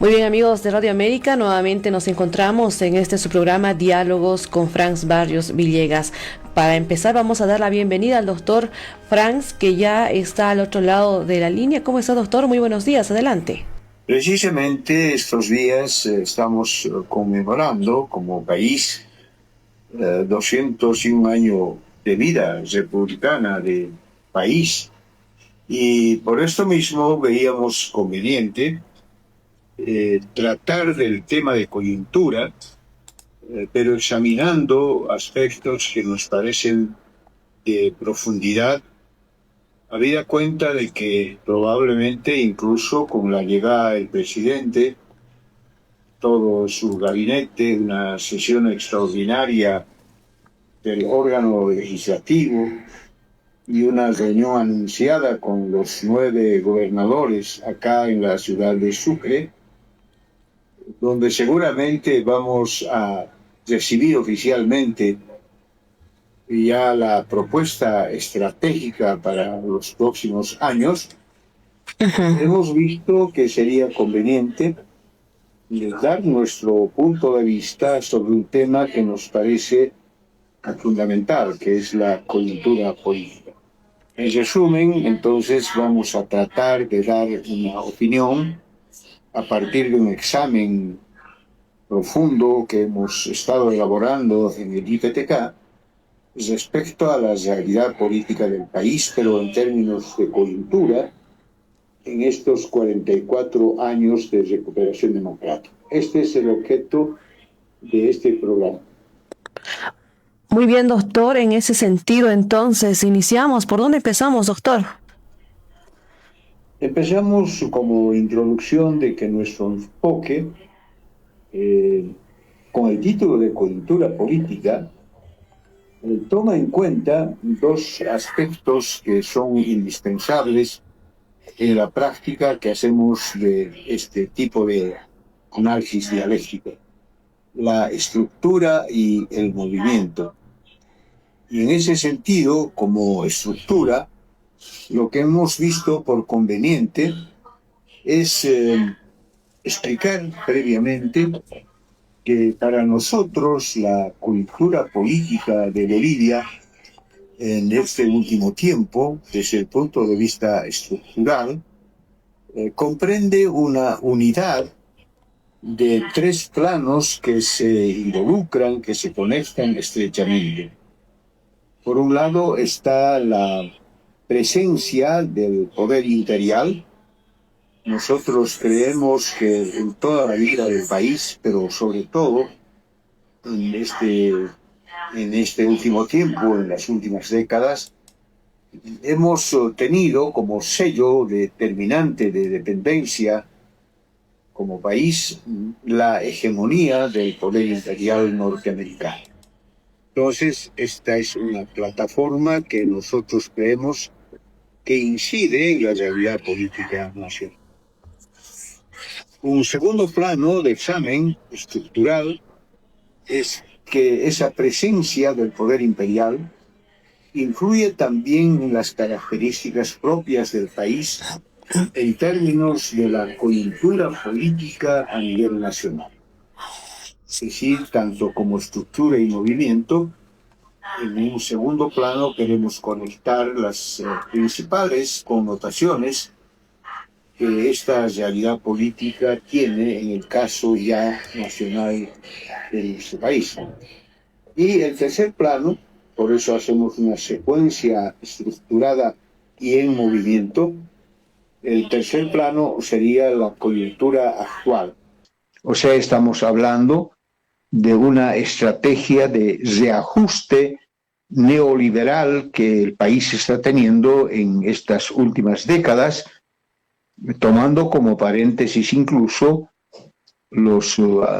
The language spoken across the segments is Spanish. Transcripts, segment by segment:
Muy bien, amigos de Radio América, nuevamente nos encontramos en este su programa Diálogos con Franz Barrios Villegas. Para empezar vamos a dar la bienvenida al doctor Franz, que ya está al otro lado de la línea. ¿Cómo está, doctor? Muy buenos días, adelante. Precisamente estos días estamos conmemorando como país 201 años de vida republicana del país, y por esto mismo veíamos conveniente tratar del tema de coyuntura, pero examinando aspectos que nos parecen de profundidad, habida cuenta de que probablemente incluso con la llegada del presidente, todo su gabinete, una sesión extraordinaria del órgano legislativo y una reunión anunciada con los 9 gobernadores acá en la ciudad de Sucre, donde seguramente vamos a recibir oficialmente ya la propuesta estratégica para los próximos años. Hemos visto que sería conveniente dar nuestro punto de vista sobre un tema que nos parece fundamental, que es la coyuntura política. En resumen, entonces vamos a tratar de dar una opinión a partir de un examen profundo que hemos estado elaborando en el IPTK respecto a la realidad política del país, pero en términos de coyuntura, en estos 44 años de recuperación democrática. Este es el objeto de este programa. Muy bien, doctor. En ese sentido, entonces, iniciamos. ¿Por dónde empezamos, doctor? Empezamos como introducción de que nuestro enfoque, con el título de coyuntura política, toma en cuenta dos aspectos que son indispensables en la práctica que hacemos de este tipo de análisis dialéctico: la estructura y el movimiento. Y en ese sentido, como estructura, lo que hemos visto por conveniente es explicar previamente que para nosotros la cultura política de Bolivia en este último tiempo, desde el punto de vista estructural, comprende una unidad de 3 planos que se involucran, que se conectan estrechamente. Por un lado está la presencia del poder imperial. Nosotros creemos que en toda la vida del país, pero sobre todo en este último tiempo, en las últimas décadas, hemos tenido como sello determinante de dependencia como país la hegemonía del poder imperial norteamericano. Entonces, esta es una plataforma que nosotros creemos que incide en la realidad política nacional. Un segundo plano de examen estructural es que esa presencia del poder imperial influye también en las características propias del país en términos de la coyuntura política a nivel nacional. Es decir, tanto como estructura y movimiento, en un segundo plano queremos conectar las principales connotaciones que esta realidad política tiene en el caso ya nacional de nuestro país. Y el tercer plano, por eso hacemos una secuencia estructurada y en movimiento, el tercer plano sería la coyuntura actual. O sea, estamos hablando de una estrategia de reajuste neoliberal que el país está teniendo en estas últimas décadas, tomando como paréntesis incluso los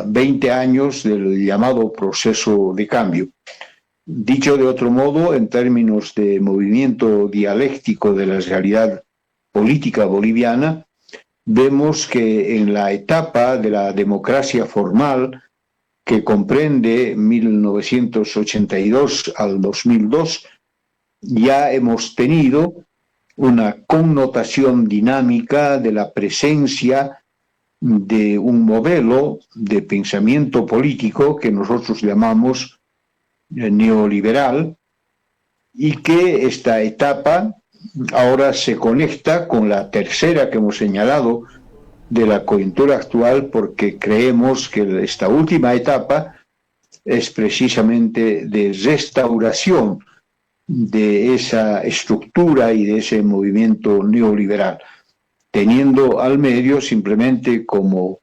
20 años del llamado proceso de cambio. Dicho de otro modo, en términos de movimiento dialéctico de la realidad política boliviana, vemos que en la etapa de la democracia formal, que comprende 1982 al 2002, ya hemos tenido una connotación dinámica de la presencia de un modelo de pensamiento político que nosotros llamamos neoliberal, y que esta etapa ahora se conecta con la tercera que hemos señalado de la coyuntura actual, porque creemos que esta última etapa es precisamente de restauración de esa estructura y de ese movimiento neoliberal, teniendo al medio simplemente como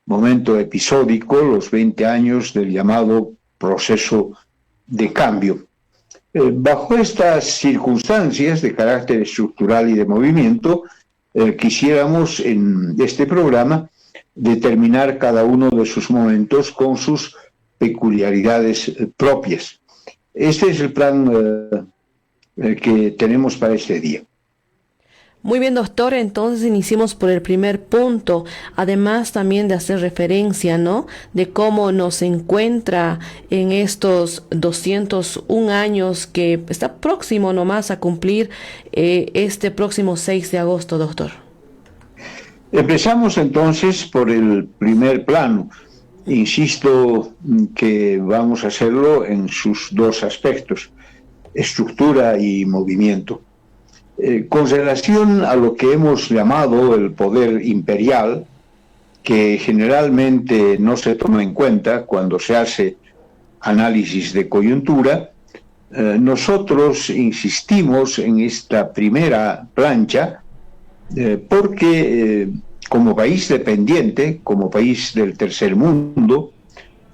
momento episódico los 20 años del llamado proceso de cambio. Bajo estas circunstancias de carácter estructural y de movimiento, quisiéramos en este programa determinar cada uno de sus momentos con sus peculiaridades propias. Este es el plan que tenemos para este día. Muy bien, doctor, entonces iniciemos por el primer punto, además también de hacer referencia, ¿no?, de cómo nos encuentra en estos 201 años que está próximo nomás a cumplir este próximo 6 de agosto, doctor. Empezamos entonces por el primer plano. Insisto que vamos a hacerlo en sus dos aspectos, estructura y movimiento. Con relación a lo que hemos llamado el poder imperial, que generalmente no se toma en cuenta cuando se hace análisis de coyuntura, nosotros insistimos en esta primera plancha porque como país dependiente, como país del tercer mundo,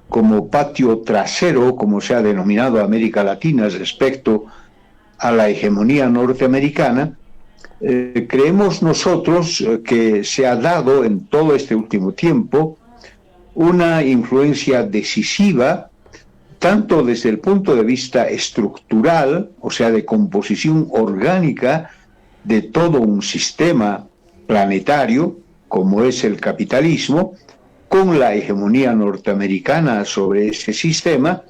como patio trasero, como se ha denominado América Latina respecto a la hegemonía norteamericana, creemos nosotros que se ha dado en todo este último tiempo una influencia decisiva, tanto desde el punto de vista estructural, o sea, de composición orgánica de todo un sistema planetario, como es el capitalismo, con la hegemonía norteamericana sobre ese sistema,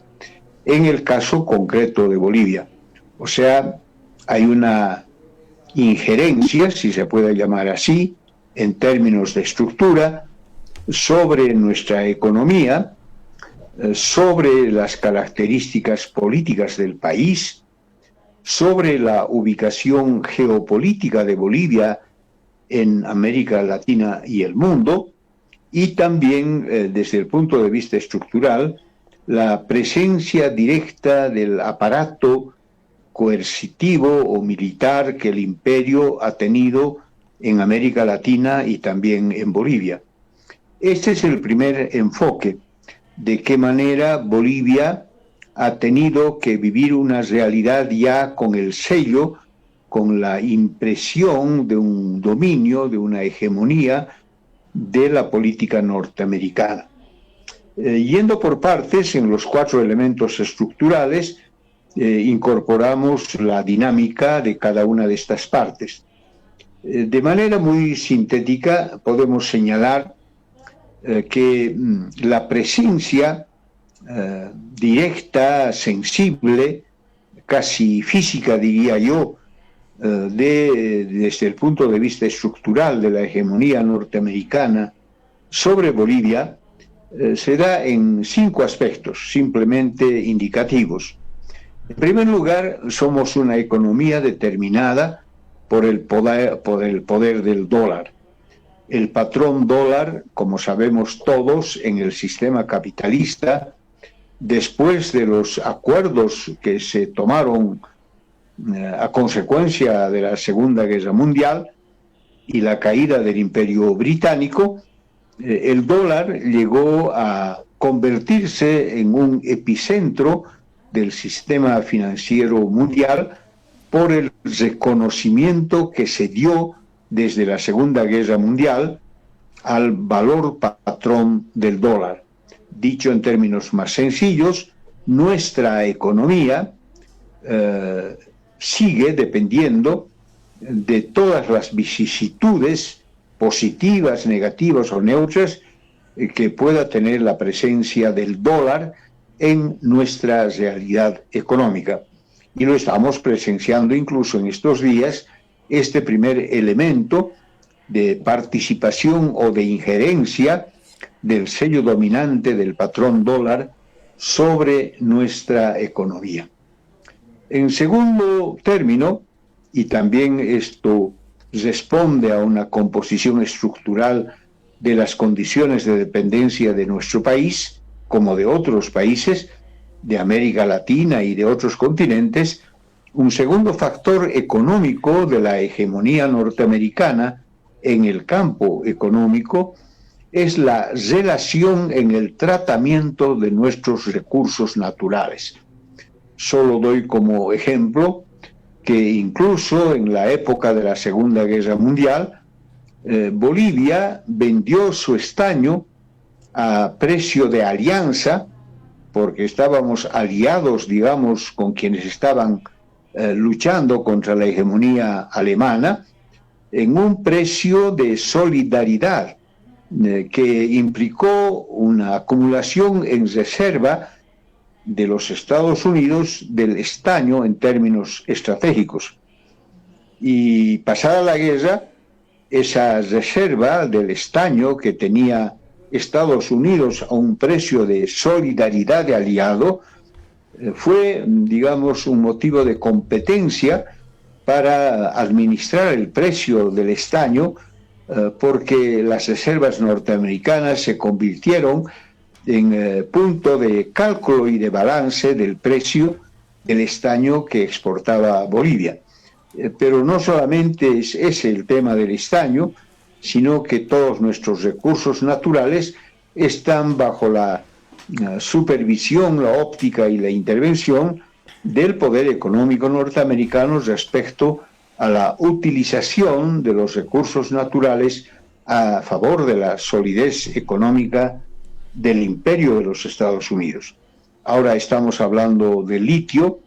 en el caso concreto de Bolivia. O sea, hay una injerencia, si se puede llamar así, en términos de estructura, sobre nuestra economía, sobre las características políticas del país, sobre la ubicación geopolítica de Bolivia en América Latina y el mundo, y también desde el punto de vista estructural, la presencia directa del aparato coercitivo o militar que el imperio ha tenido en América Latina y también en Bolivia. Este es el primer enfoque, de qué manera Bolivia ha tenido que vivir una realidad ya con el sello, con la impresión de un dominio, de una hegemonía de la política norteamericana. Yendo por partes, en los 4 elementos estructurales, incorporamos la dinámica de cada una de estas partes. De manera muy sintética, podemos señalar que la presencia directa, sensible, casi física, diría yo, desde el punto de vista estructural de la hegemonía norteamericana sobre Bolivia, se da en 5 aspectos simplemente indicativos. En primer lugar, somos una economía determinada por el poder del dólar. El patrón dólar, como sabemos todos, en el sistema capitalista, después de los acuerdos que se tomaron a consecuencia de la Segunda Guerra Mundial y la caída del Imperio Británico, el dólar llegó a convertirse en un epicentro del sistema financiero mundial por el reconocimiento que se dio desde la Segunda Guerra Mundial al valor patrón del dólar. Dicho en términos más sencillos, nuestra economía sigue dependiendo de todas las vicisitudes positivas, negativas o neutras que pueda tener la presencia del dólar en nuestra realidad económica. Y lo estamos presenciando incluso en estos días, este primer elemento de participación o de injerencia del sello dominante del patrón dólar sobre nuestra economía. En segundo término, y también esto responde a una composición estructural de las condiciones de dependencia de nuestro país, como de otros países de América Latina y de otros continentes, un segundo factor económico de la hegemonía norteamericana en el campo económico es la relación en el tratamiento de nuestros recursos naturales. Solo doy como ejemplo que incluso en la época de la Segunda Guerra Mundial, Bolivia vendió su estaño a precio de alianza, porque estábamos aliados, digamos, con quienes estaban luchando contra la hegemonía alemana, en un precio de solidaridad que implicó una acumulación en reserva de los Estados Unidos del estaño en términos estratégicos. Y pasada la guerra, esa reserva del estaño que tenía Estados Unidos a un precio de solidaridad de aliado fue, digamos, un motivo de competencia para administrar el precio del estaño, porque las reservas norteamericanas se convirtieron en punto de cálculo y de balance del precio del estaño que exportaba Bolivia. Pero no solamente es ese el tema del estaño, sino que todos nuestros recursos naturales están bajo la supervisión, la óptica y la intervención del poder económico norteamericano respecto a la utilización de los recursos naturales a favor de la solidez económica del imperio de los Estados Unidos. Ahora estamos hablando de litio.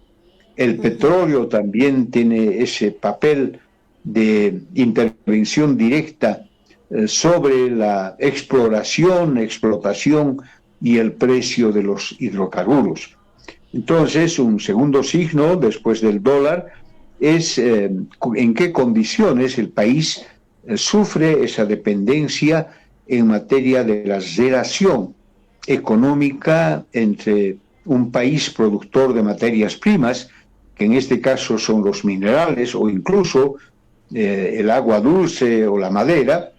El petróleo también tiene ese papel de intervención directa sobre la exploración, explotación y el precio de los hidrocarburos. Entonces, un segundo signo después del dólar es en qué condiciones el país sufre esa dependencia en materia de la relación económica entre un país productor de materias primas, que en este caso son los minerales o incluso el agua dulce o la madera,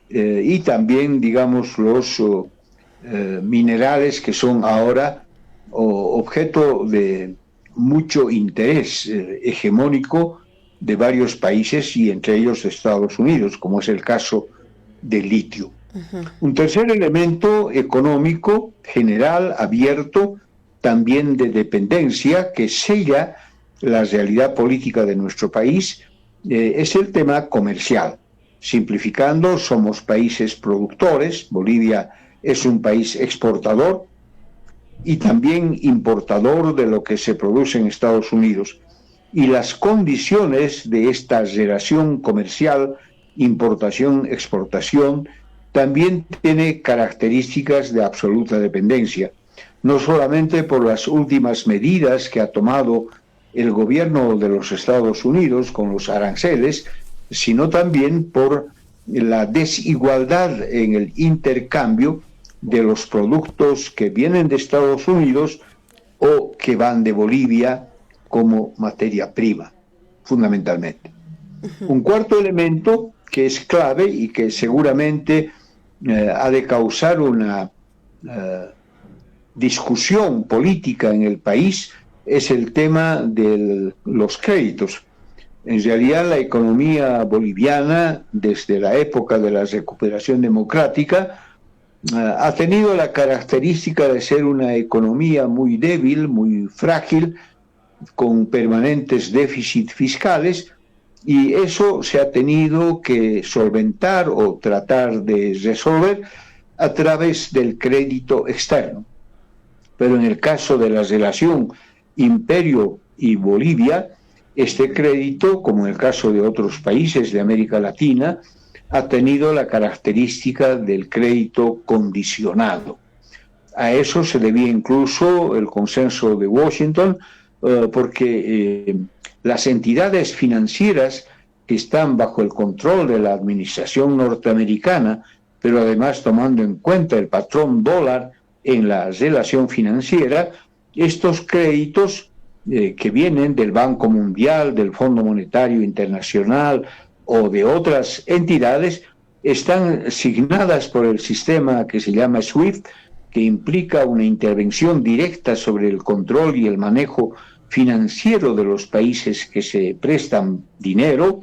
y también, digamos, los minerales que son ahora objeto de mucho interés hegemónico de varios países y entre ellos Estados Unidos, como es el caso del litio. Un tercer elemento económico general, abierto, también de dependencia, que sella la realidad política de nuestro país, es el tema comercial. Simplificando, somos países productores, Bolivia es un país exportador y también importador de lo que se produce en Estados Unidos. Y las condiciones de esta relación comercial, importación-exportación, también tiene características de absoluta dependencia, no solamente por las últimas medidas que ha tomado el gobierno de los Estados Unidos con los aranceles, sino también por la desigualdad en el intercambio de los productos que vienen de Estados Unidos o que van de Bolivia como materia prima, fundamentalmente. Un cuarto elemento que es clave y que seguramente ha de causar una discusión política en el país es el tema de los créditos. En realidad, la economía boliviana, desde la época de la recuperación democrática, ha tenido la característica de ser una economía muy débil, muy frágil, con permanentes déficits fiscales, y eso se ha tenido que solventar o tratar de resolver a través del crédito externo. Pero en el caso de la relación Imperio y Bolivia, este crédito, como en el caso de otros países de América Latina, ha tenido la característica del crédito condicionado. A eso se debía incluso el consenso de Washington, porque las entidades financieras que están bajo el control de la administración norteamericana, pero además tomando en cuenta el patrón dólar en la relación financiera, estos créditos que vienen del Banco Mundial, del Fondo Monetario Internacional o de otras entidades, están signadas por el sistema que se llama SWIFT, que implica una intervención directa sobre el control y el manejo financiero de los países que se prestan dinero,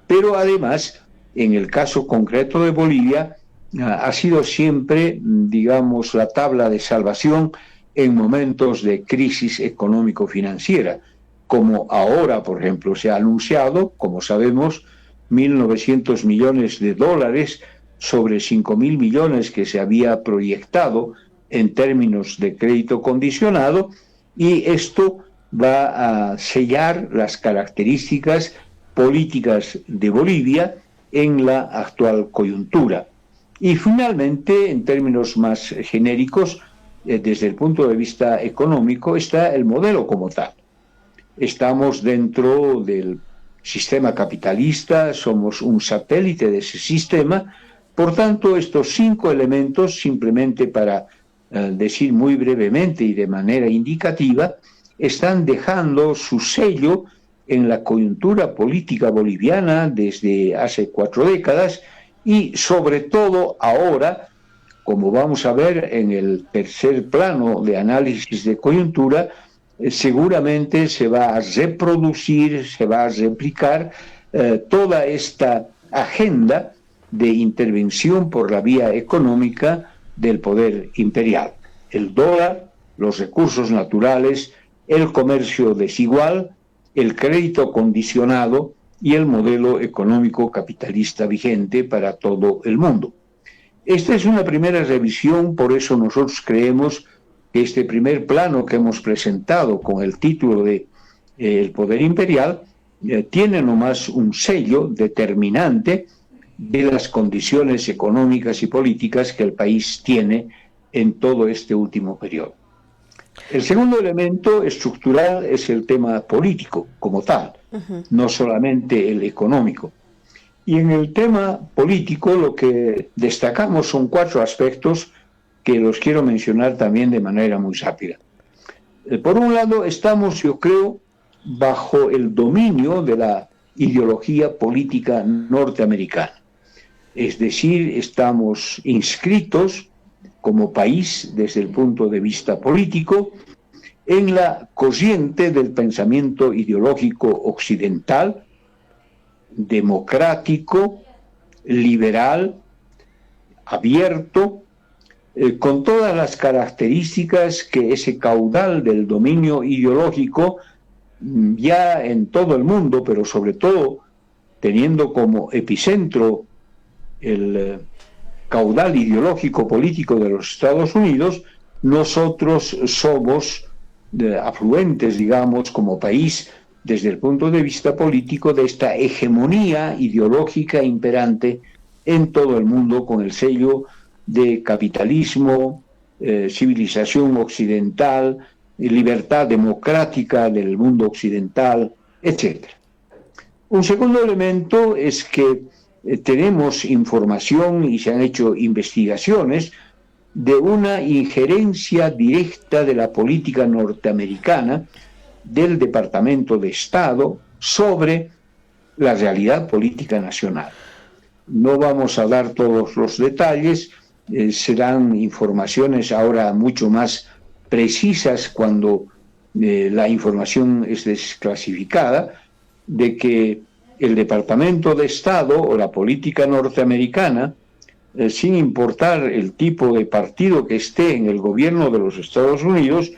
pero además, en el caso concreto de Bolivia, ha sido siempre, digamos, la tabla de salvación en momentos de crisis económico-financiera, como ahora, por ejemplo, se ha anunciado, como sabemos, 1.900 millones de dólares sobre 5.000 millones que se había proyectado en términos de crédito condicionado, y esto va a sellar las características políticas de Bolivia en la actual coyuntura. Y finalmente, en términos más genéricos, desde el punto de vista económico, está el modelo como tal. Estamos dentro del sistema capitalista, somos un satélite de ese sistema. Por tanto, estos 5 elementos, simplemente para decir muy brevemente y de manera indicativa, están dejando su sello en la coyuntura política boliviana desde hace 4 décadas y sobre todo ahora, como vamos a ver en el tercer plano de análisis de coyuntura, seguramente se va a reproducir, se va a replicar toda esta agenda de intervención por la vía económica del poder imperial. El dólar, los recursos naturales, el comercio desigual, el crédito condicionado y el modelo económico capitalista vigente para todo el mundo. Esta es una primera revisión, por eso nosotros creemos que este primer plano que hemos presentado con el título de El poder imperial tiene nomás un sello determinante de las condiciones económicas y políticas que el país tiene en todo este último periodo. El segundo elemento estructural es el tema político como tal, no solamente el económico. Y en el tema político lo que destacamos son 4 aspectos que los quiero mencionar también de manera muy rápida. Por un lado, estamos, yo creo, bajo el dominio de la ideología política norteamericana. Es decir, estamos inscritos como país, desde el punto de vista político, en la corriente del pensamiento ideológico occidental, democrático, liberal, abierto, con todas las características que ese caudal del dominio ideológico ya en todo el mundo, pero sobre todo teniendo como epicentro el caudal ideológico político de los Estados Unidos, nosotros somos afluentes, digamos, como país, desde el punto de vista político, de esta hegemonía ideológica imperante en todo el mundo, con el sello de capitalismo, civilización occidental, libertad democrática del mundo occidental, etc. Un segundo elemento es que tenemos información y se han hecho investigaciones de una injerencia directa de la política norteamericana del Departamento de Estado sobre la realidad política nacional. No vamos a dar todos los detalles, serán informaciones ahora mucho más precisas cuando la información es desclasificada, de que el Departamento de Estado o la política norteamericana, sin importar el tipo de partido que esté en el gobierno de los Estados Unidos,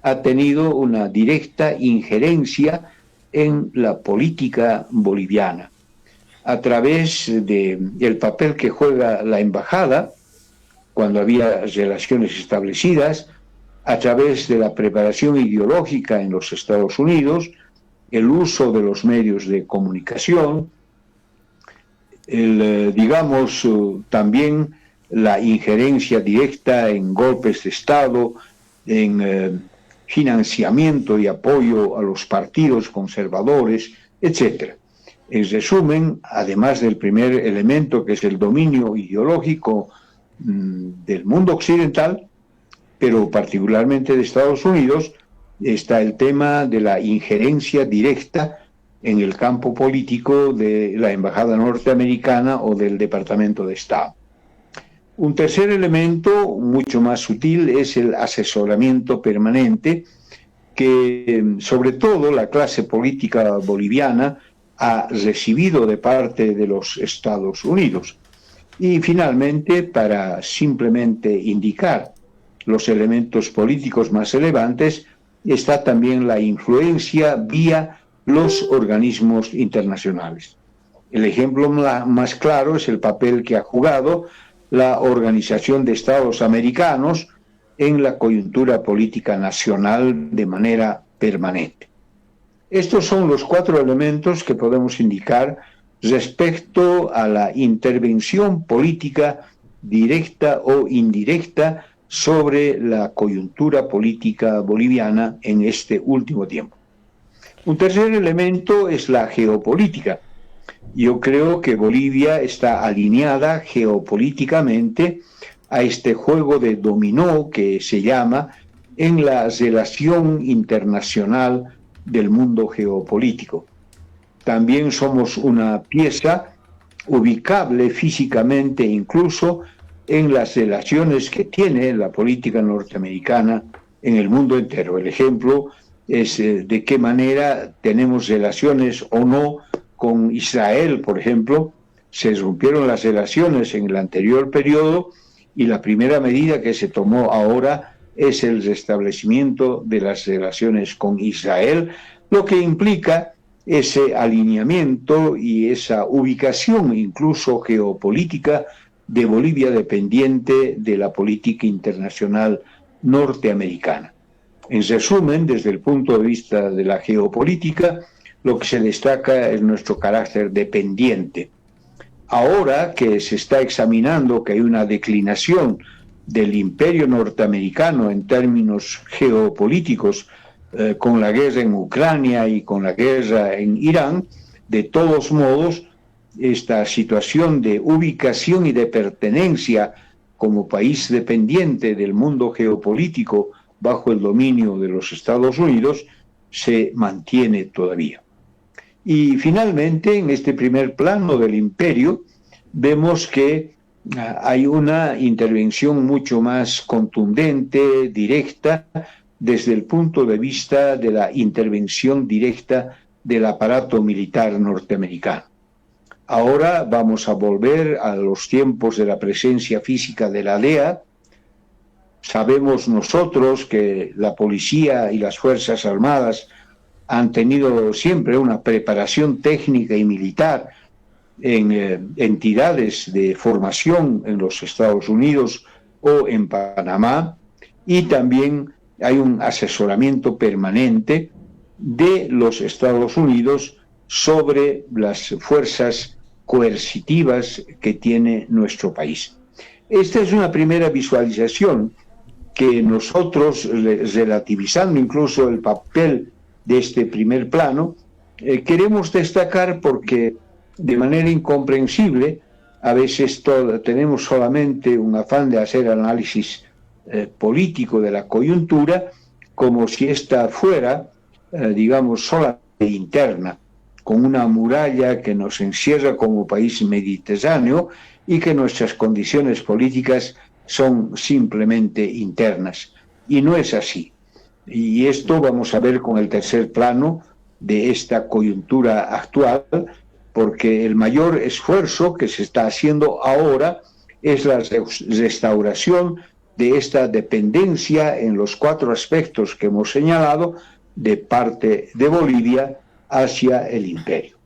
ha tenido una directa injerencia en la política boliviana, a través del papel que juega la embajada cuando había relaciones establecidas, a través de la preparación ideológica en los Estados Unidos, el uso de los medios de comunicación, también la injerencia directa en golpes de Estado, en financiamiento y apoyo a los partidos conservadores, etc. En resumen, además del primer elemento, que es el dominio ideológico del mundo occidental, pero particularmente de Estados Unidos, está el tema de la injerencia directa en el campo político de la Embajada norteamericana o del Departamento de Estado. Un tercer elemento, mucho más sutil, es el asesoramiento permanente que, sobre todo, la clase política boliviana ha recibido de parte de los Estados Unidos. Y finalmente, para simplemente indicar los elementos políticos más relevantes, está también la influencia vía los organismos internacionales. El ejemplo más claro es el papel que ha jugado la Organización de Estados Americanos en la coyuntura política nacional de manera permanente. Estos son los 4 elementos que podemos indicar respecto a la intervención política directa o indirecta sobre la coyuntura política boliviana en este último tiempo. Un tercer elemento es la geopolítica. Yo creo que Bolivia está alineada geopolíticamente a este juego de dominó que se llama en la relación internacional del mundo geopolítico. También somos una pieza ubicable físicamente incluso en las relaciones que tiene la política norteamericana en el mundo entero. El ejemplo es de qué manera tenemos relaciones o no con Israel, por ejemplo. Se rompieron las relaciones en el anterior periodo y la primera medida que se tomó ahora es el restablecimiento de las relaciones con Israel, lo que implica ese alineamiento y esa ubicación incluso geopolítica de Bolivia dependiente de la política internacional norteamericana. En resumen, desde el punto de vista de la geopolítica, lo que se destaca es nuestro carácter dependiente. Ahora que se está examinando que hay una declinación del imperio norteamericano en términos geopolíticos, con la guerra en Ucrania y con la guerra en Irán, de todos modos, esta situación de ubicación y de pertenencia como país dependiente del mundo geopolítico bajo el dominio de los Estados Unidos se mantiene todavía. Y finalmente, en este primer plano del imperio, vemos que hay una intervención mucho más contundente, directa, desde el punto de vista de la intervención directa del aparato militar norteamericano. Ahora vamos a volver a los tiempos de la presencia física de la DEA. Sabemos nosotros que la policía y las Fuerzas Armadas han tenido siempre una preparación técnica y militar en entidades de formación en los Estados Unidos o en Panamá, y también hay un asesoramiento permanente de los Estados Unidos sobre las fuerzas coercitivas que tiene nuestro país. Esta es una primera visualización que nosotros, relativizando incluso el papel de este primer plano, queremos destacar porque de manera incomprensible a veces tenemos solamente un afán de hacer análisis político de la coyuntura como si esta fuera, digamos, solamente interna, con una muralla que nos encierra como país mediterráneo y que nuestras condiciones políticas son simplemente internas. Y no es así. Y esto vamos a ver con el tercer plano de esta coyuntura actual, porque el mayor esfuerzo que se está haciendo ahora es la restauración de esta dependencia en los 4 aspectos que hemos señalado de parte de Bolivia hacia el imperio.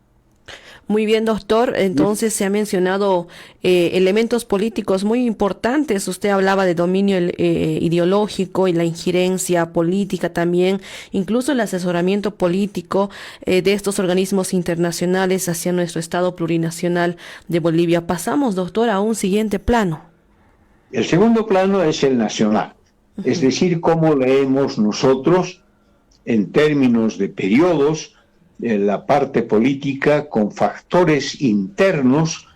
Muy bien, doctor. Entonces se ha mencionado elementos políticos muy importantes. Usted hablaba de dominio ideológico y la injerencia política también, incluso el asesoramiento político de estos organismos internacionales hacia nuestro Estado plurinacional de Bolivia. Pasamos, doctor, a un siguiente plano. El segundo plano es el nacional, es decir, cómo leemos nosotros en términos de periodos la parte política con factores internos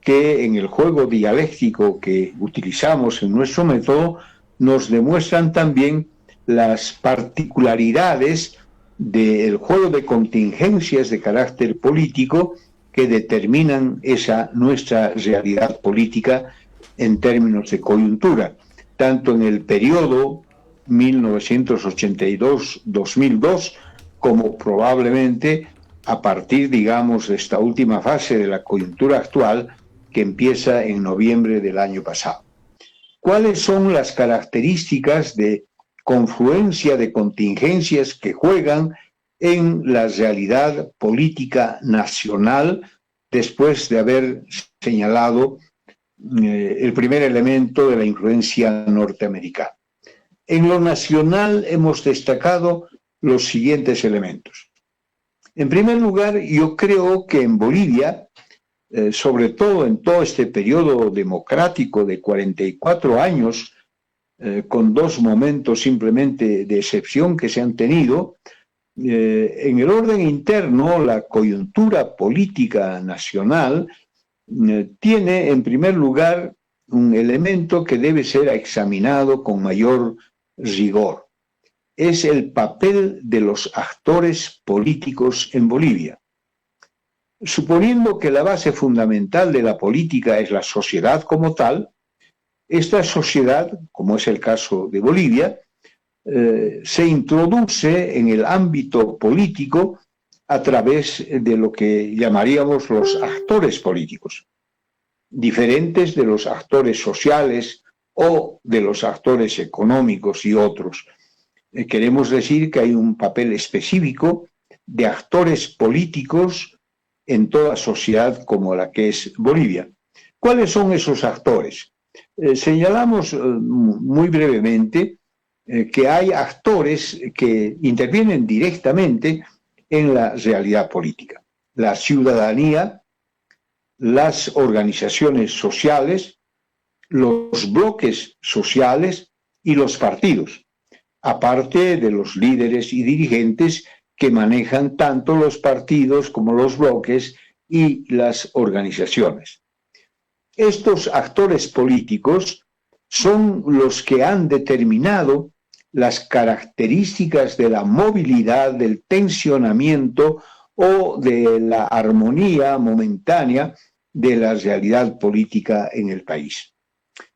que en el juego dialéctico que utilizamos en nuestro método nos demuestran también las particularidades del juego de contingencias de carácter político que determinan esa nuestra realidad política en términos de coyuntura, tanto en el periodo 1982-2002 como probablemente a partir, digamos, de esta última fase de la coyuntura actual que empieza en noviembre del año pasado. ¿Cuáles son las características de confluencia de contingencias que juegan en la realidad política nacional después de haber señalado el primer elemento de la influencia norteamericana? En lo nacional hemos destacado los siguientes elementos. En primer lugar, yo creo que en Bolivia, sobre todo en todo este periodo democrático de 44 años, con dos momentos simplemente de excepción que se han tenido, en el orden interno, la coyuntura política nacional tiene en primer lugar un elemento que debe ser examinado con mayor rigor. Es el papel de los actores políticos en Bolivia. Suponiendo que la base fundamental de la política es la sociedad como tal, esta sociedad, como es el caso de Bolivia, se introduce en el ámbito político a través de lo que llamaríamos los actores políticos, diferentes de los actores sociales o de los actores económicos y otros. Queremos decir que hay un papel específico de actores políticos en toda sociedad como la que es Bolivia. ¿Cuáles son esos actores? Señalamos muy brevemente que hay actores que intervienen directamente en la realidad política. La ciudadanía, las organizaciones sociales, los bloques sociales y los partidos, aparte de los líderes y dirigentes que manejan tanto los partidos como los bloques y las organizaciones. Estos actores políticos son los que han determinado las características de la movilidad, del tensionamiento o de la armonía momentánea de la realidad política en el país.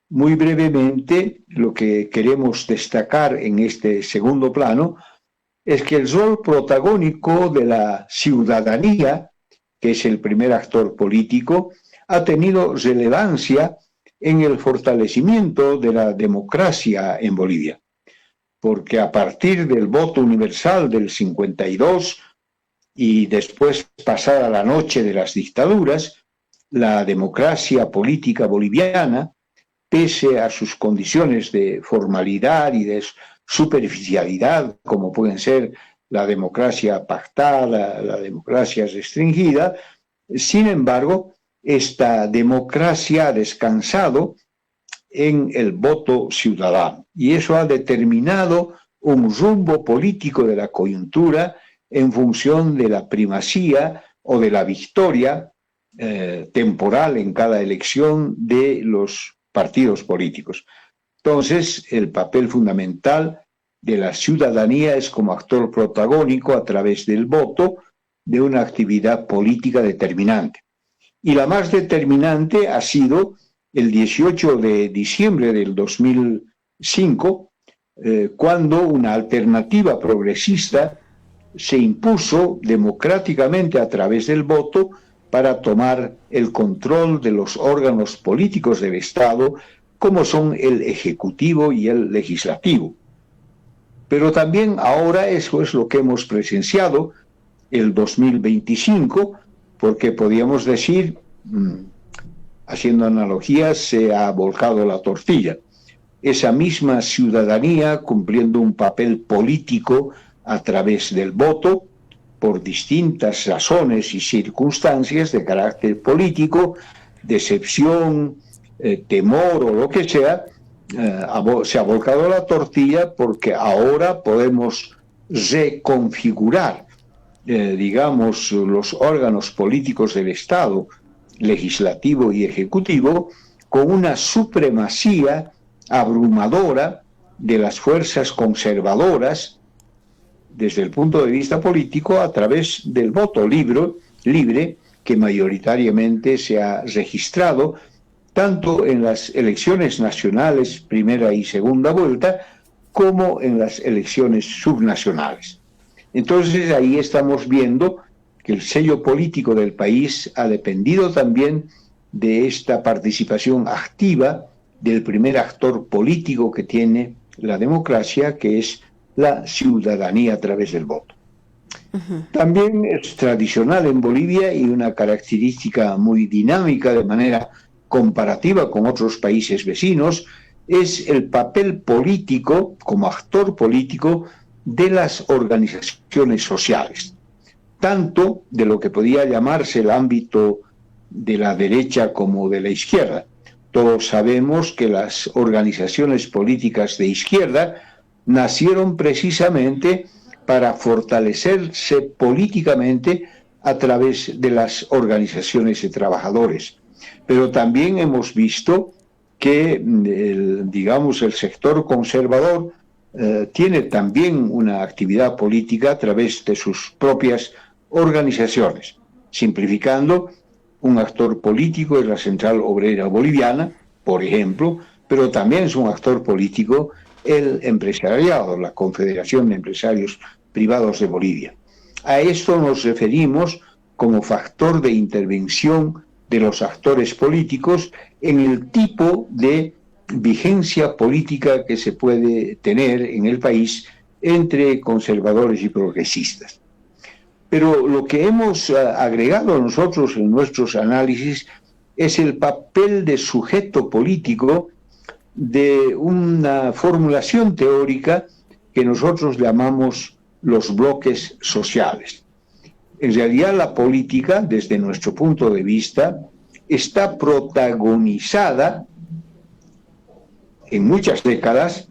Muy brevemente, lo que queremos destacar en este segundo plano es que el rol protagónico de la ciudadanía, que es el primer actor político, ha tenido relevancia en el fortalecimiento de la democracia en Bolivia, porque a partir del voto universal del 52 y después pasada la noche de las dictaduras, la democracia política boliviana, pese a sus condiciones de formalidad y de superficialidad, como pueden ser la democracia pactada, la democracia restringida, sin embargo, esta democracia ha descansado en el voto ciudadano y eso ha determinado un rumbo político de la coyuntura en función de la primacía o de la victoria temporal en cada elección de los partidos políticos. Entonces, el papel fundamental de la ciudadanía es como actor protagónico a través del voto de una actividad política determinante. Y la más determinante ha sido el 18 de diciembre del 2005, cuando una alternativa progresista se impuso democráticamente a través del voto para tomar el control de los órganos políticos del Estado, como son el Ejecutivo y el Legislativo. Pero también ahora eso es lo que hemos presenciado el 2025, porque podríamos decir, haciendo analogías, se ha volcado la tortilla. Esa misma ciudadanía cumpliendo un papel político a través del voto, por distintas razones y circunstancias de carácter político, decepción, temor o lo que sea, se ha volcado la tortilla porque ahora podemos reconfigurar digamos, los órganos políticos del Estado, legislativo y ejecutivo, con una supremacía abrumadora de las fuerzas conservadoras desde el punto de vista político a través del voto libre que mayoritariamente se ha registrado tanto en las elecciones nacionales primera y segunda vuelta como en las elecciones subnacionales. Entonces ahí estamos viendo que el sello político del país ha dependido también de esta participación activa del primer actor político que tiene la democracia, que es la ciudadanía a través del voto. También es tradicional en Bolivia y una característica muy dinámica de manera comparativa con otros países vecinos, es el papel político, como actor político, de las organizaciones sociales, tanto de lo que podía llamarse el ámbito de la derecha como de la izquierda. Todos sabemos que las organizaciones políticas de izquierda nacieron precisamente para fortalecerse políticamente a través de las organizaciones de trabajadores. Pero también hemos visto que, el sector conservador tiene también una actividad política a través de sus propias organizaciones. Simplificando, un actor político es la Central Obrera Boliviana, por ejemplo, pero también es un actor político el empresariado, la Confederación de Empresarios Privados de Bolivia. A esto nos referimos como factor de intervención de los actores políticos en el tipo de vigencia política que se puede tener en el país entre conservadores y progresistas. Pero lo que hemos agregado nosotros en nuestros análisis es el papel de sujeto político de una formulación teórica que nosotros llamamos los bloques sociales. En realidad, la política, desde nuestro punto de vista, está protagonizada en muchas décadas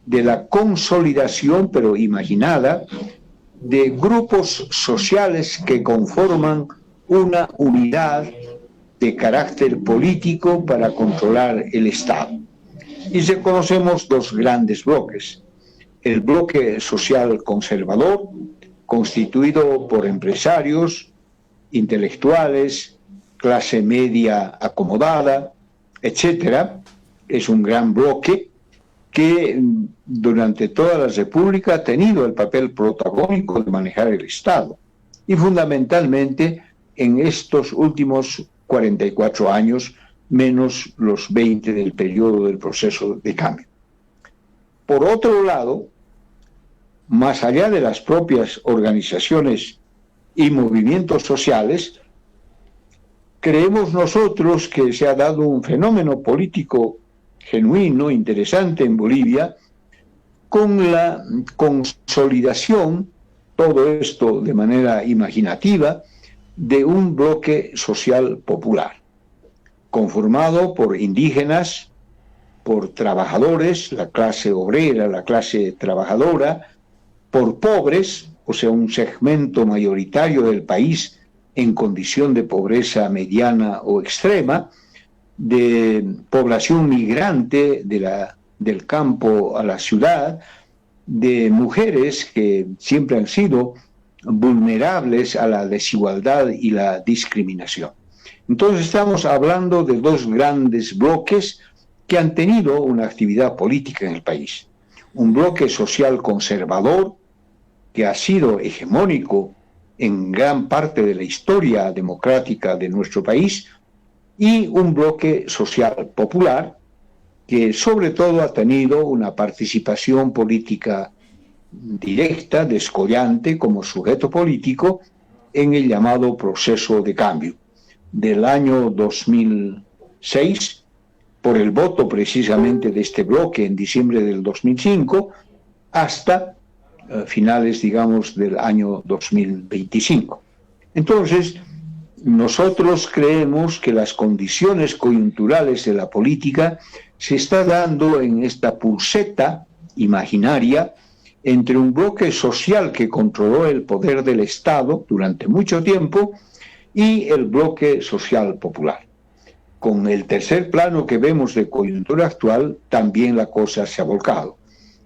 de la consolidación, pero imaginada, de grupos sociales que conforman una unidad de carácter político para controlar el Estado. Y reconocemos dos grandes bloques. El bloque social conservador, constituido por empresarios, intelectuales, clase media acomodada, etcétera, es un gran bloque que durante toda la República ha tenido el papel protagónico de manejar el Estado y fundamentalmente en estos últimos 44 años, menos los 20 del periodo del proceso de cambio. Por otro lado, más allá de las propias organizaciones y movimientos sociales, creemos nosotros que se ha dado un fenómeno político genuino, interesante en Bolivia, con la consolidación, todo esto de manera imaginativa, de un bloque social popular, conformado por indígenas, por trabajadores, la clase obrera, la clase trabajadora, por pobres, o sea, un segmento mayoritario del país en condición de pobreza mediana o extrema, de población migrante del campo a la ciudad, de mujeres que siempre han sido vulnerables a la desigualdad y la discriminación. Entonces estamos hablando de dos grandes bloques que han tenido una actividad política en el país. Un bloque social conservador que ha sido hegemónico en gran parte de la historia democrática de nuestro país, y un bloque social popular que sobre todo ha tenido una participación política directa, descollante, como sujeto político en el llamado proceso de cambio del año 2006, por el voto precisamente de este bloque en diciembre del 2005, hasta finales, digamos, del año 2025. Entonces, nosotros creemos que las condiciones coyunturales de la política se está dando en esta pulseta imaginaria entre un bloque social que controló el poder del Estado durante mucho tiempo y el bloque social popular. Con el tercer plano que vemos de coyuntura actual, también la cosa se ha volcado.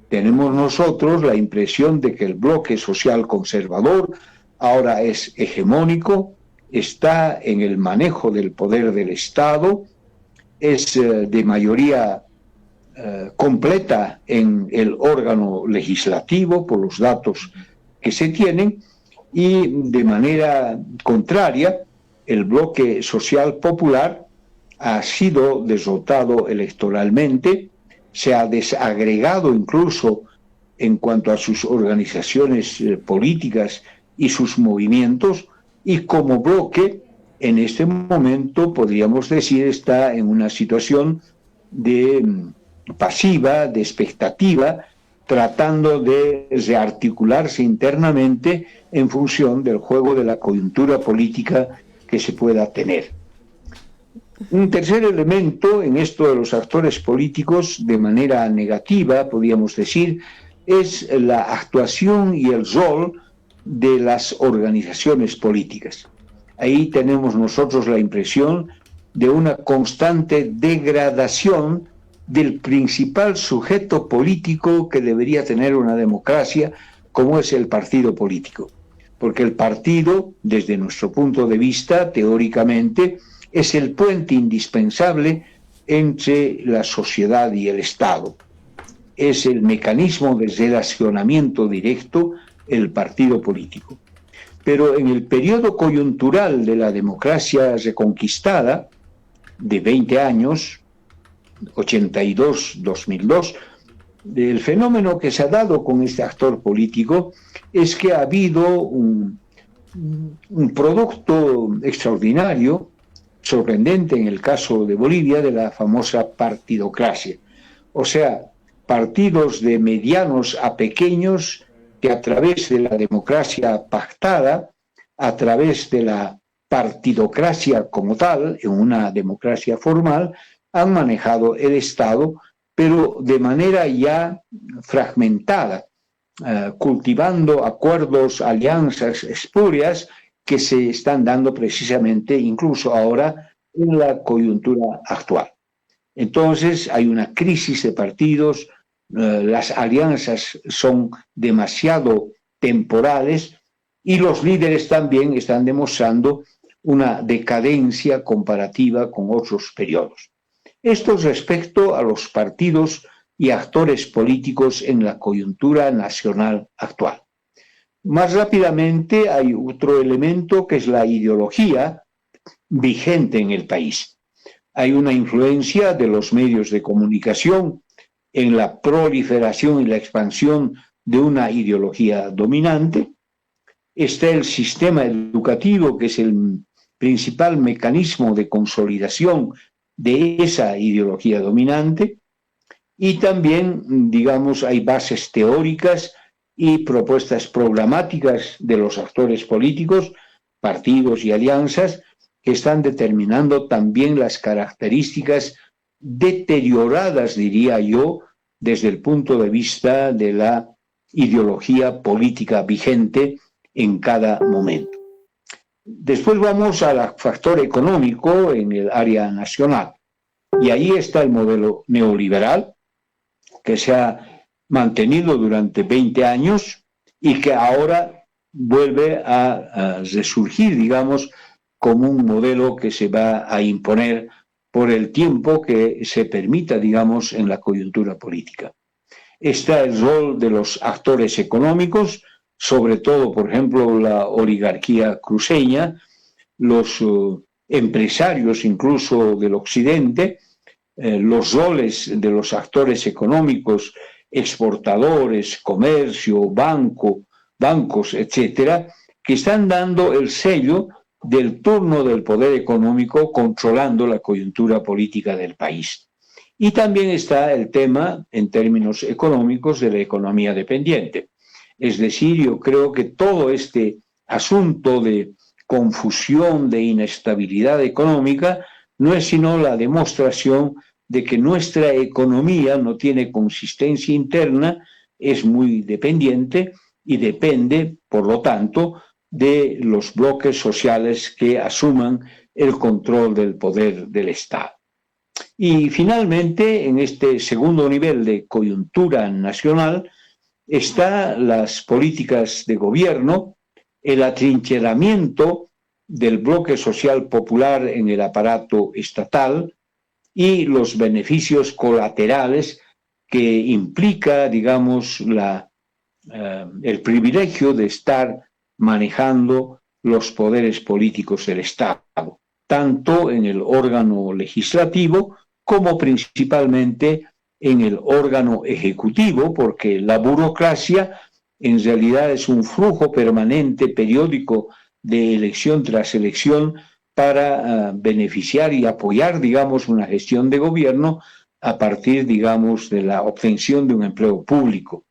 Tenemos nosotros la impresión de que el bloque social conservador ahora es hegemónico, está en el manejo del poder del Estado, es de mayoría completa en el órgano legislativo por los datos que se tienen, y de manera contraria el bloque social popular ha sido derrotado electoralmente, se ha desagregado incluso en cuanto a sus organizaciones políticas y sus movimientos, y como bloque en este momento podríamos decir está en una situación de pasiva, de expectativa, tratando de rearticularse internamente en función del juego de la coyuntura política que se pueda tener. Un tercer elemento en esto de los actores políticos, de manera negativa, podríamos decir, es la actuación y el rol de las organizaciones políticas. Ahí tenemos nosotros la impresión de una constante degradación del principal sujeto político que debería tener una democracia, como es el partido político. Porque el partido, desde nuestro punto de vista, teóricamente, es el puente indispensable entre la sociedad y el Estado. Es el mecanismo de relacionamiento directo, el partido político. Pero en el periodo coyuntural de la democracia reconquistada, de 20 años, 82-2002, el fenómeno que se ha dado con este actor político es que ha habido un producto extraordinario, sorprendente en el caso de Bolivia, de la famosa partidocracia. O sea, partidos de medianos a pequeños que a través de la democracia pactada, a través de la partidocracia como tal, en una democracia formal, han manejado el Estado, pero de manera ya fragmentada, cultivando acuerdos, alianzas espurias que se están dando precisamente incluso ahora en la coyuntura actual. Entonces hay una crisis de partidos, las alianzas son demasiado temporales y los líderes también están demostrando una decadencia comparativa con otros periodos. Esto respecto a los partidos y actores políticos en la coyuntura nacional actual. Más rápidamente hay otro elemento que es la ideología vigente en el país. Hay una influencia de los medios de comunicación en la proliferación y la expansión de una ideología dominante. Está el sistema educativo, que es el principal mecanismo de consolidación de esa ideología dominante, y también, digamos, hay bases teóricas y propuestas programáticas de los actores políticos, partidos y alianzas, que están determinando también las características deterioradas, diría yo, desde el punto de vista de la ideología política vigente en cada momento. Después vamos al factor económico en el área nacional, y ahí está el modelo neoliberal que se ha mantenido durante 20 años y que ahora vuelve a resurgir, digamos, como un modelo que se va a imponer por el tiempo que se permita, digamos, en la coyuntura política. Está el rol de los actores económicos, sobre todo, por ejemplo, la oligarquía cruceña, los empresarios incluso del occidente, los roles de los actores económicos, exportadores, comercio, bancos, etcétera, que están dando el sello del turno del poder económico controlando la coyuntura política del país. Y también está el tema, en términos económicos, de la economía dependiente. Es decir, yo creo que todo este asunto de confusión, de inestabilidad económica, no es sino la demostración de que nuestra economía no tiene consistencia interna, es muy dependiente y depende, por lo tanto, de los bloques sociales que asuman el control del poder del Estado. Y finalmente, en este segundo nivel de coyuntura nacional, están las políticas de gobierno, el atrincheramiento del bloque social popular en el aparato estatal y los beneficios colaterales que implica, digamos, el privilegio de estar manejando los poderes políticos del Estado, tanto en el órgano legislativo como principalmente en el órgano ejecutivo, porque la burocracia en realidad es un flujo permanente, periódico, de elección tras elección para beneficiar y apoyar, digamos, una gestión de gobierno a partir, digamos, de la obtención de un empleo público.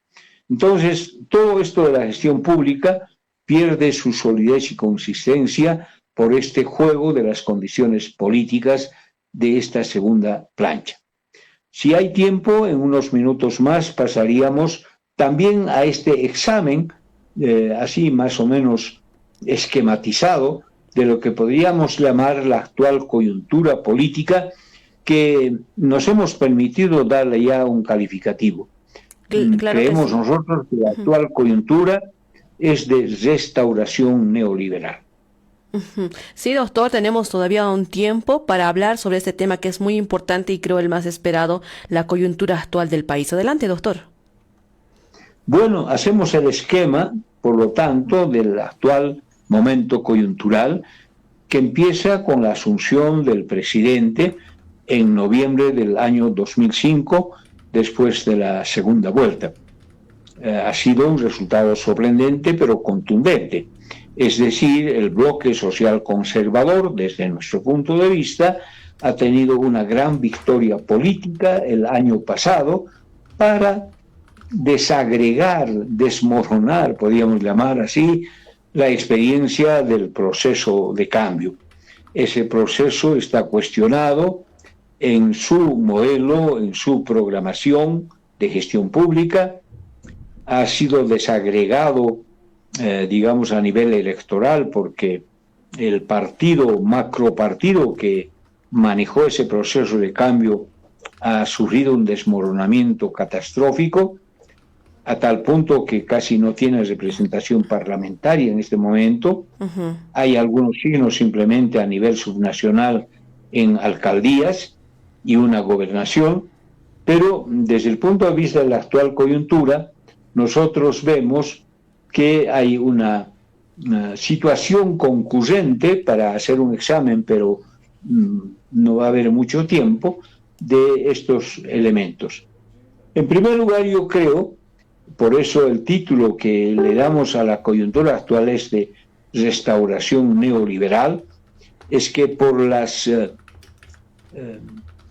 Entonces, todo esto de la gestión pública pierde su solidez y consistencia por este juego de las condiciones políticas de esta segunda plancha. Si hay tiempo, en unos minutos más pasaríamos también a este examen, así más o menos esquematizado, de lo que podríamos llamar la actual coyuntura política, que nos hemos permitido darle ya un calificativo. Claro Creemos que sí. nosotros que la actual coyuntura es de restauración neoliberal. Sí, doctor, tenemos todavía un tiempo para hablar sobre este tema que es muy importante y creo el más esperado, la coyuntura actual del país. Adelante, doctor. Bueno, hacemos el esquema, por lo tanto, del actual momento coyuntural que empieza con la asunción del presidente en noviembre del año 2005, después de la segunda vuelta. Ha sido un resultado sorprendente, pero contundente. Es decir, el bloque social conservador, desde nuestro punto de vista, ha tenido una gran victoria política el año pasado para desagregar, desmoronar, podríamos llamar así, la experiencia del proceso de cambio. Ese proceso está cuestionado en su modelo, en su programación de gestión pública, ha sido desagregado, digamos, a nivel electoral, porque el partido, macropartido que manejó ese proceso de cambio ha sufrido un desmoronamiento catastrófico, a tal punto que casi no tiene representación parlamentaria en este momento. Hay algunos signos simplemente a nivel subnacional en alcaldías y una gobernación, pero desde el punto de vista de la actual coyuntura, nosotros vemos que hay una situación concurrente para hacer un examen, pero no va a haber mucho tiempo, de estos elementos. En primer lugar, yo creo, por eso el título que le damos a la coyuntura actual es de restauración neoliberal, es que por las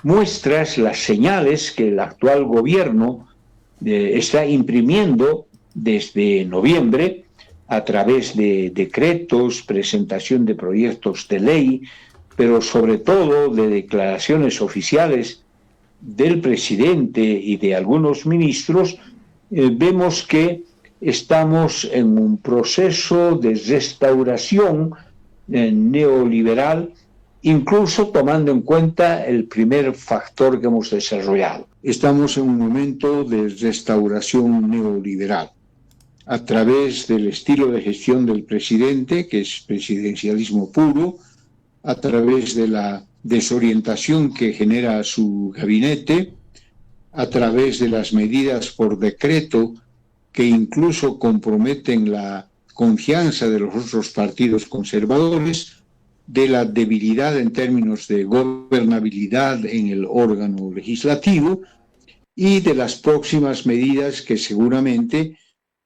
muestras, las señales que el actual gobierno está imprimiendo desde noviembre a través de decretos, presentación de proyectos de ley, pero sobre todo de declaraciones oficiales del presidente y de algunos ministros, vemos que estamos en un proceso de restauración neoliberal, incluso tomando en cuenta el primer factor que hemos desarrollado. Estamos en un momento de restauración neoliberal a través del estilo de gestión del presidente, que es presidencialismo puro, a través de la desorientación que genera su gabinete, a través de las medidas por decreto que incluso comprometen la confianza de los otros partidos conservadores, de la debilidad en términos de gobernabilidad en el órgano legislativo y de las próximas medidas que seguramente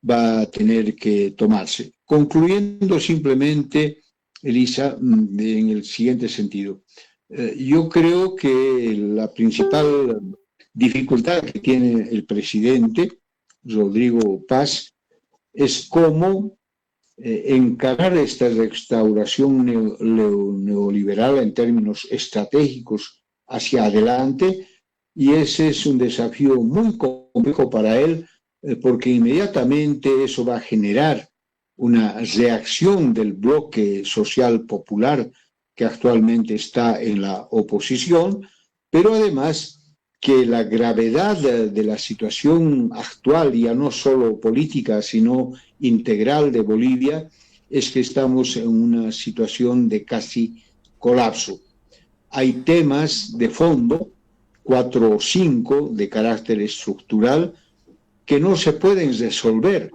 va a tener que tomarse. Concluyendo simplemente, Elisa, en el siguiente sentido. Yo creo que la principal dificultad que tiene el presidente, Rodrigo Paz, es cómo encarar esta restauración neoliberal en términos estratégicos hacia adelante, y ese es un desafío muy complejo para él, porque inmediatamente eso va a generar una reacción del bloque social popular que actualmente está en la oposición, pero además que la gravedad de la situación actual, ya no solo política, sino integral de Bolivia, es que estamos en una situación de casi colapso. Hay temas de fondo, 4 o 5 de carácter estructural, que no se pueden resolver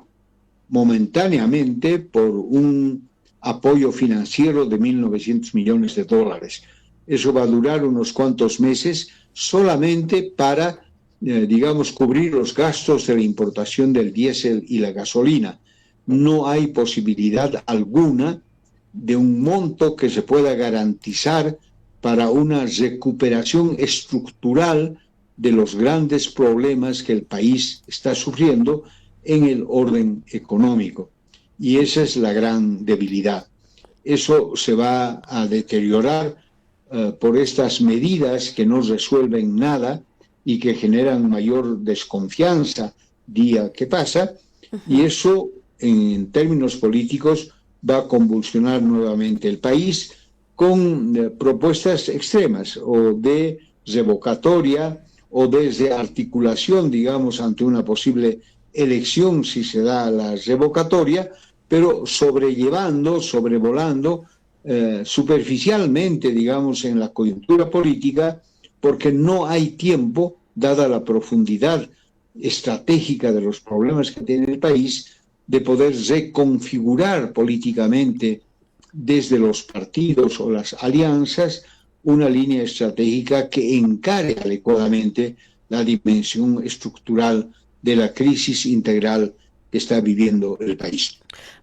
momentáneamente por un apoyo financiero de 1.900 millones de dólares. Eso va a durar unos cuantos meses solamente para, digamos, cubrir los gastos de la importación del diésel y la gasolina. No hay posibilidad alguna de un monto que se pueda garantizar para una recuperación estructural de los grandes problemas que el país está sufriendo en el orden económico. Y esa es la gran debilidad. Eso se va a deteriorar por estas medidas que no resuelven nada y que generan mayor desconfianza día que pasa, y eso en términos políticos va a convulsionar nuevamente el país con propuestas extremas o de revocatoria o de articulación, digamos, ante una posible elección si se da la revocatoria, pero sobrevolando superficialmente, digamos, en la coyuntura política, porque no hay tiempo, dada la profundidad estratégica de los problemas que tiene el país, de poder reconfigurar políticamente desde los partidos o las alianzas una línea estratégica que encare adecuadamente la dimensión estructural de la crisis integral que está viviendo el país.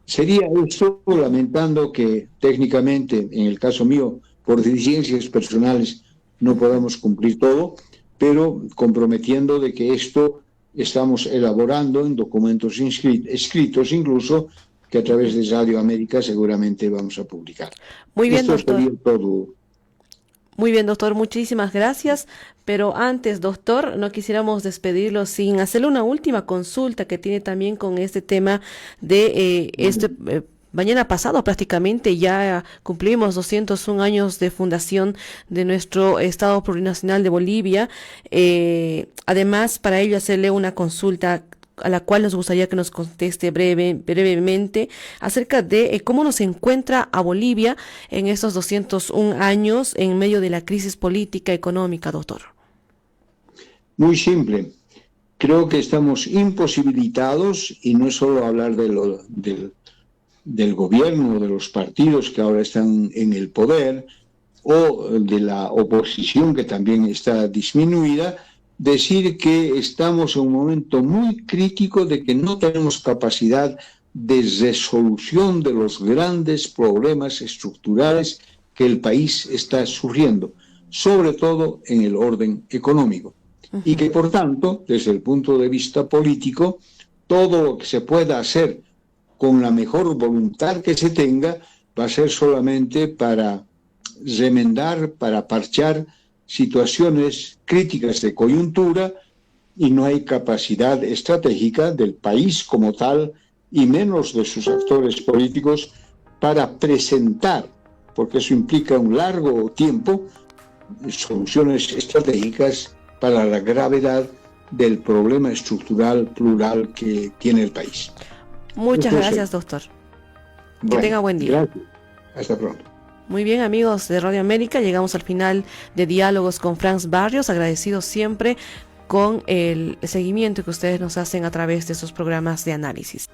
Sería esto, lamentando que técnicamente, en el caso mío, por deficiencias personales, no podamos cumplir todo, pero comprometiendo de que esto estamos elaborando en documentos escritos, incluso, que a través de Radio América seguramente vamos a publicar. Muy bien, esto doctor. Sería todo. Muy bien, doctor, muchísimas gracias. Pero antes, doctor, no quisiéramos despedirlo sin hacerle una última consulta que tiene también con este tema de mañana pasado prácticamente ya cumplimos 201 años de fundación de nuestro Estado Plurinacional de Bolivia. Además, para ello hacerle una consulta a la cual nos gustaría que nos conteste brevemente acerca de cómo nos encuentra a Bolivia en estos 201 años en medio de la crisis política económica, doctor. Muy simple. Creo que estamos imposibilitados, y no es solo hablar del gobierno, de los partidos que ahora están en el poder, o de la oposición que también está disminuida, decir que estamos en un momento muy crítico de que no tenemos capacidad de resolución de los grandes problemas estructurales que el país está sufriendo, sobre todo en el orden económico. Y que, por tanto, desde el punto de vista político, todo lo que se pueda hacer con la mejor voluntad que se tenga va a ser solamente para remendar, para parchar situaciones críticas de coyuntura, y no hay capacidad estratégica del país como tal, y menos de sus actores políticos, para presentar, porque eso implica un largo tiempo, soluciones estratégicas para la gravedad del problema estructural plural que tiene el país. Muchas gracias, doctor. Que tenga buen día. Gracias. Hasta pronto. Muy bien, amigos de Radio América, llegamos al final de Diálogos con Franz Barrios, agradecidos siempre con el seguimiento que ustedes nos hacen a través de estos programas de análisis.